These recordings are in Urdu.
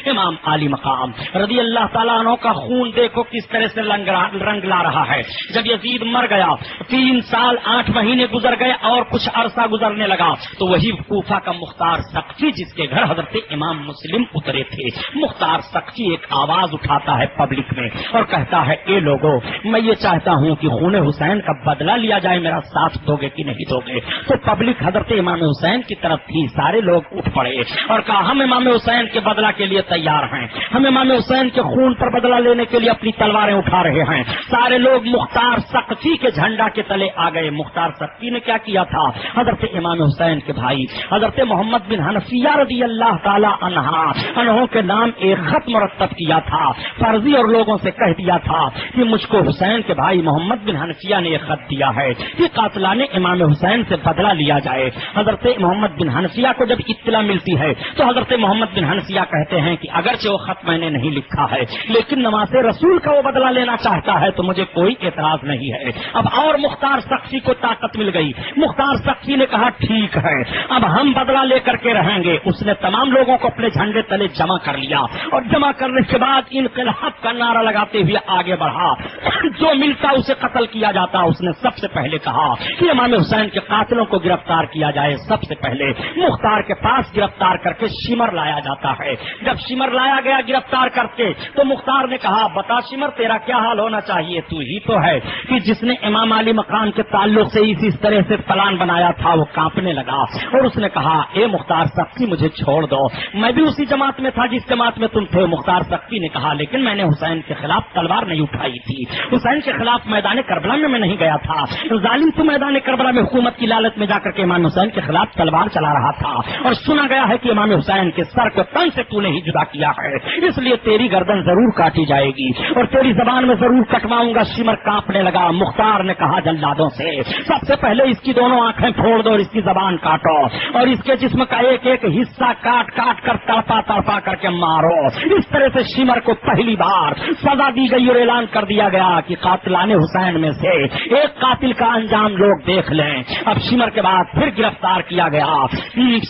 امام علی مقام رضی اللہ تعالیٰ عنہ کا خون دیکھو کس طرح سے رنگ لا رہا ہے. جب یزید مر گیا 3 سال 8 مہینے گزر گئے اور کچھ عرصہ گزرنے لگا تو وہی کوفہ کا مختار سقفی جس کے گھر حضرت امام مسلم اترے تھے، مختار سقفی ایک آواز اٹھاتا ہے پبلک میں اور کہتا ہے اے لوگوں، میں یہ چاہتا ہوں کہ خون حسین کا بدلہ لیا جائے، میرا ساتھ دو گے کہ نہیں دو گے؟ تو پبلک حضرت امام حسین کی طرف تھی. سارے لوگ اٹھ پڑے اور کہا ہم امام حسین کے بدلہ کے لیے تیار ہیں، ہم امام حسین کے خون پر بدلہ لینے کے لیے اپنی تلواریں اٹھا رہے ہیں. سارے لوگ مختار سقفی کے جھنڈا کے تلے آ گئے. مختار سقفی نے کیا کیا تھا؟ حضرت امام حسین کے بھائی حضرت محمد بن حنفیہ رضی اللہ تعالی عنہ کے نام ایک خط مرتب کیا تھا. فرضی اور لوگوں سے کہہ دیا تھا کہ مجھ کو حسین کے بھائی محمد بن حنفیہ نے یہ خط دیا ہے کہ قاتلان امام حسین سے بدلہ لیا جائے. حضرت محمد بن حنفیہ کو جب اطلاع ملتی ہے تو حضرت محمد بن حنفیہ کہتے ہیں کہ اگرچہ وہ خط میں نے نہیں لکھا ہے لیکن نماز رسول کا وہ بدلہ لینا چاہتا ہے تو مجھے کوئی اعتراض نہیں ہے. اب اور مختار سقفی کو طاقت مل گئی. مختار سقفی نے کہا ٹھیک ہے اب ہم بدلہ لے کر کے رہیں گے. اس نے تمام لوگوں کو اپنے جھنڈے تلے جمع کر لیا اور جمع کرنے کے بعد انقلاب کا نعرہ لگاتے ہوئے آگے بڑھا. جو ملتا اسے قتل کیا جاتا. اس نے سب سے پہلے کہا کہ امام حسین کے قاتلوں کو گرفتار کیا جائے. سب سے پہلے مختار کے پاس گرفتار کر کے شمر لایا جاتا ہے. جب شمر لایا گیا گرفتار کر کے تو مختار نے کہا بتا شمر تیرا کیا حال ہونا چاہیے؟ تو ہی تو ہے کہ جس نے امام علی مقام کے تعلق سے اس طرح سے پلان بنایا تھا. وہ کانپنے لگا اور اس نے کہا اے مختار سقفی مجھے چھوڑ دو، میں بھی اسی جماعت میں تھا جس جماعت میں تم تھے. مختار سقفی نے کہا لیکن میں نے حسین کے خلاف تلوار نہیں اٹھائی تھی، حسین کے خلاف میدان کربلا میں نہیں گیا تھا. ظالم تو میدان کربلا میں حکومت کی لالچ میں جا کر کے امام حسین کے خلاف تلوار چلا رہا تھا اور سنا گیا ہے کہ امام حسین کے سر کو تن سے تو نے ہی جدا کیا ہے، اس لیے تیری گردن ضرور کاٹی جائے گی اور تیری زبان میں ضرور کٹواؤں گا. شمر کانپنے لگا. مختار نے کہا جلادوں سے سب سے پہلے اس کی دونوں آنکھیں پھوڑ دو اور اس کی زبان کاٹو اور اس کے جسم کا ایک ایک حصہ کاٹ کاٹ کر تڑپا تڑپا کر کے مارو. اس طرح سے شمر کو پہلی بار سزا دی گئی اور اعلان کر دیا گیا کہ قاتلان حسین میں سے ایک قاتل کا انجام لوگ دیکھ لیں. اب شمر کے بعد پھر گرفتار کیا گیا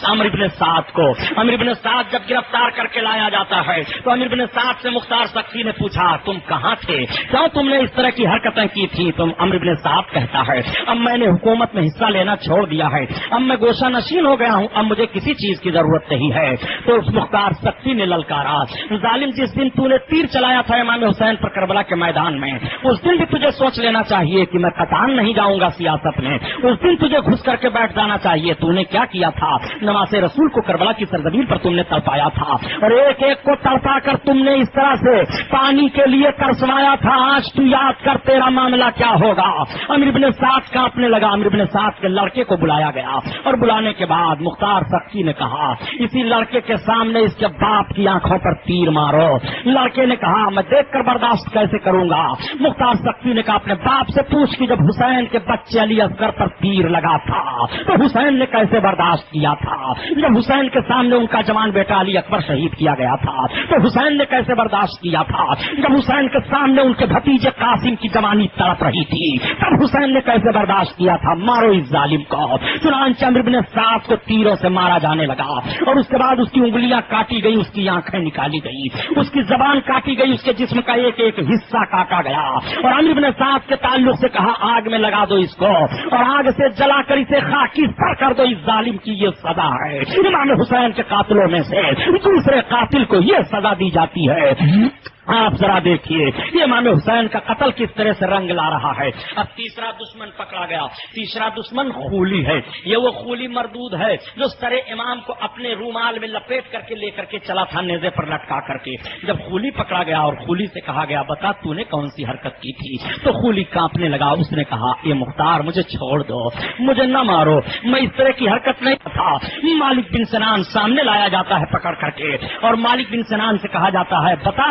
عمرو بن سعد کو. عمرو بن سعد جب گرفتار کر کے لایا جاتا ہے تو عمرو بن سعد سے مختار سقفی نے پوچھا تم کہاں تھے، کیوں تم نے اس طرح کی حرکتیں کی تھی؟ تم عمرو بن سعد کہتا ہے اب میں نے حکومت میں حصہ لینا چھوڑ دیا ہے، اب میں گوشہ نشین ہو گیا ہوں، اب مجھے کسی چیز کی ضرورت نہیں ہے. تو اس مختار سقفی نے للکارا ظالم جس دن تو نے تیر چلایا تھا امام حسین پر کربلا کے میدان میں اس دن بھی تجھے سوچ لینا چاہیے کہ میں قطعاً نہیں جاؤں گا سیاست میں. اس دن تجھے گھس کر کے بیٹھ جانا چاہیے. تو نے کیا کیا تھا؟ نماز رسول کو کربلا کی سرزمین پر تم نے تڑپایا تھا اور ایک ایک کو تڑپا کر تم نے اس طرح سے پانی کے لیے ترسوایا تھا. آج تو یاد کر تیرا معاملہ کیا ہوگا. عمرو بن سعد کانپنے لگا. عمرو بن سعد کے لڑکے کو بلایا گیا اور بلانے کے بعد مختار سقفی نے کہا اسی لڑکے کے سامنے اس کے باپ کی آنکھوں پر تیر مارو. لڑکے نے کہا میں دیکھ کر برداشت کیسے کروں گا. مختار سقفی نے کہا اپنے باپ سے پوچھ کہ جب حسین کے بچے علی اصغر پر تیر لگا تھا تو حسین نے کیسے برداشت کیا تھا؟ جب حسین کے سامنے ان کا جوان بیٹا علی اکبر شہید کیا گیا تھا تو حسین نے کیسے برداشت کیا تھا؟ جب حسین کے سامنے ان کے بھتیجے قاسم کی جوانی تڑپ رہی تھی تب حسین نے کیسے برداشت کیا تھا؟ مارو اس ظالم کو. چنانچہ عمرو بن سعد کو تیروں سے مارا جانے لگا اور اس کے بعد اس کی انگلیاں کاٹی گئی، اس کی آنکھیں نکالی گئی، اس کی زبان کاٹی گئی، اس کے جسم کا ایک ایک حصہ کاٹا گیا اور عمرو بن سعد کے تعلق سے کہا آگ میں لگا دو اس کو اور آگ سے جلا کر اسے خاکی پر کر دو. اس ظالم کی یہ سزا ہے. امام حسین کے قاتلوں میں سے دوسرے قاتل کو یہ سزا دی جاتی ہے. آپ ذرا دیکھیے یہ امام حسین کا قتل کس طرح سے رنگ لا رہا ہے. اب تیسرا دشمن پکڑا گیا. تیسرا دشمن خولی ہے. یہ وہ خولی مردود ہے جو سر امام کو اپنے رومال میں لپیٹ کر کے لے کر کے چلا تھا نیزے پر لٹکا کر کے. جب خولی پکڑا گیا اور خولی سے کہا گیا بتا تو نے کون سی حرکت کی تھی تو خولی کانپنے لگا. اس نے کہا یہ مختار مجھے چھوڑ دو، مجھے نہ مارو، میں اس طرح کی حرکت نہیں تھا. مالک بن سنان سامنے لایا جاتا ہے پکڑ کر کے اور مالک بن سنان سے کہا جاتا ہے بتا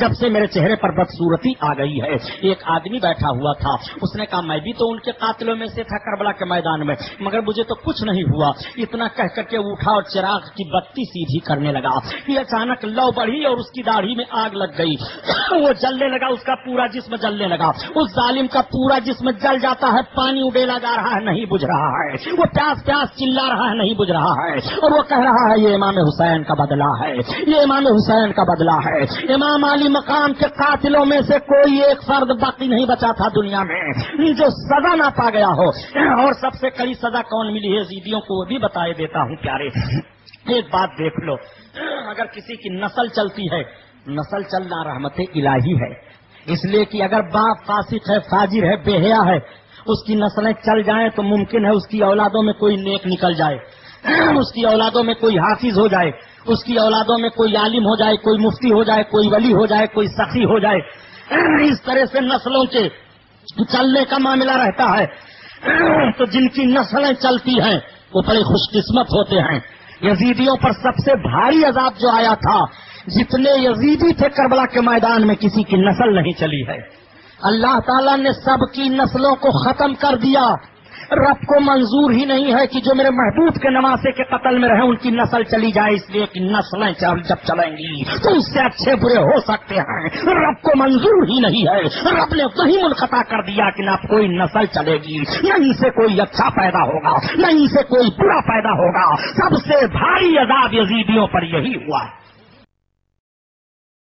جب سے میرے چہرے پر بدصورتی آ گئی ہے. ایک آدمی بیٹھا ہوا تھا, اس نے کہا میں بھی تو ان کے قاتلوں میں سے تھا کربلا کے میدان میں, مگر مجھے تو کچھ نہیں ہوا. اتنا کہہ کر کے اٹھا اور چراغ کی بتی سیدھی کرنے لگا. یہ اچانک لو بڑھی اور اس کی داڑھی میں آگ لگ گئی. وہ جلنے لگا, اس کا پورا جسم جلنے لگا. اس ظالم کا پورا جسم جل جاتا ہے, پانی ابیلا جا رہا ہے, نہیں بجھ رہا ہے. وہ پیاس پیاس چلا رہا ہے, نہیں بجھ رہا ہے. اور وہ کہہ رہا ہے یہ امام حسین کا بدلہ ہے, یہ امام حسین کا بدلہ ہے. امام علی مقام کے قاتلوں میں سے کوئی ایک فرد باقی نہیں بچا تھا دنیا میں جو سزا نہ پا گیا ہو. اور سب سے کڑی سزا کون ملی ہے یزیدیوں کو, وہ بھی بتائے دیتا ہوں پیارے. ایک بات دیکھ لو, اگر کسی کی نسل چلتی ہے, نسل چلنا رحمت الہی ہے. اس لیے کہ اگر باپ فاسق ہے, فاجر ہے, بے حیا ہے, اس کی نسلیں چل جائیں تو ممکن ہے اس کی اولادوں میں کوئی نیک نکل جائے, اس کی اولادوں میں کوئی حافظ ہو جائے, اس کی اولادوں میں کوئی عالم ہو جائے, کوئی مفتی ہو جائے, کوئی ولی ہو جائے, کوئی سخی ہو جائے. اس طرح سے نسلوں کے چلنے کا معاملہ رہتا ہے. تو جن کی نسلیں چلتی ہیں وہ بڑے خوش قسمت ہوتے ہیں. یزیدیوں پر سب سے بھاری عذاب جو آیا تھا, جتنے یزیدی تھے کربلا کے میدان میں کسی کی نسل نہیں چلی ہے. اللہ تعالیٰ نے سب کی نسلوں کو ختم کر دیا. رب کو منظور ہی نہیں ہے کہ جو میرے محبوب کے نواسے کے قتل میں رہے ان کی نسل چلی جائے, اس لیے کہ نسلیں جب چلیں گی تو اس سے اچھے برے ہو سکتے ہیں. رب کو منظور ہی نہیں ہے. رب نے وہی منقطع کر دیا کہ نہ کوئی نسل چلے گی, نہ ان سے کوئی اچھا پیدا ہوگا, نہ ان سے کوئی برا پیدا ہوگا. سب سے بھاری عذاب یزیدیوں پر یہی ہوا ہے.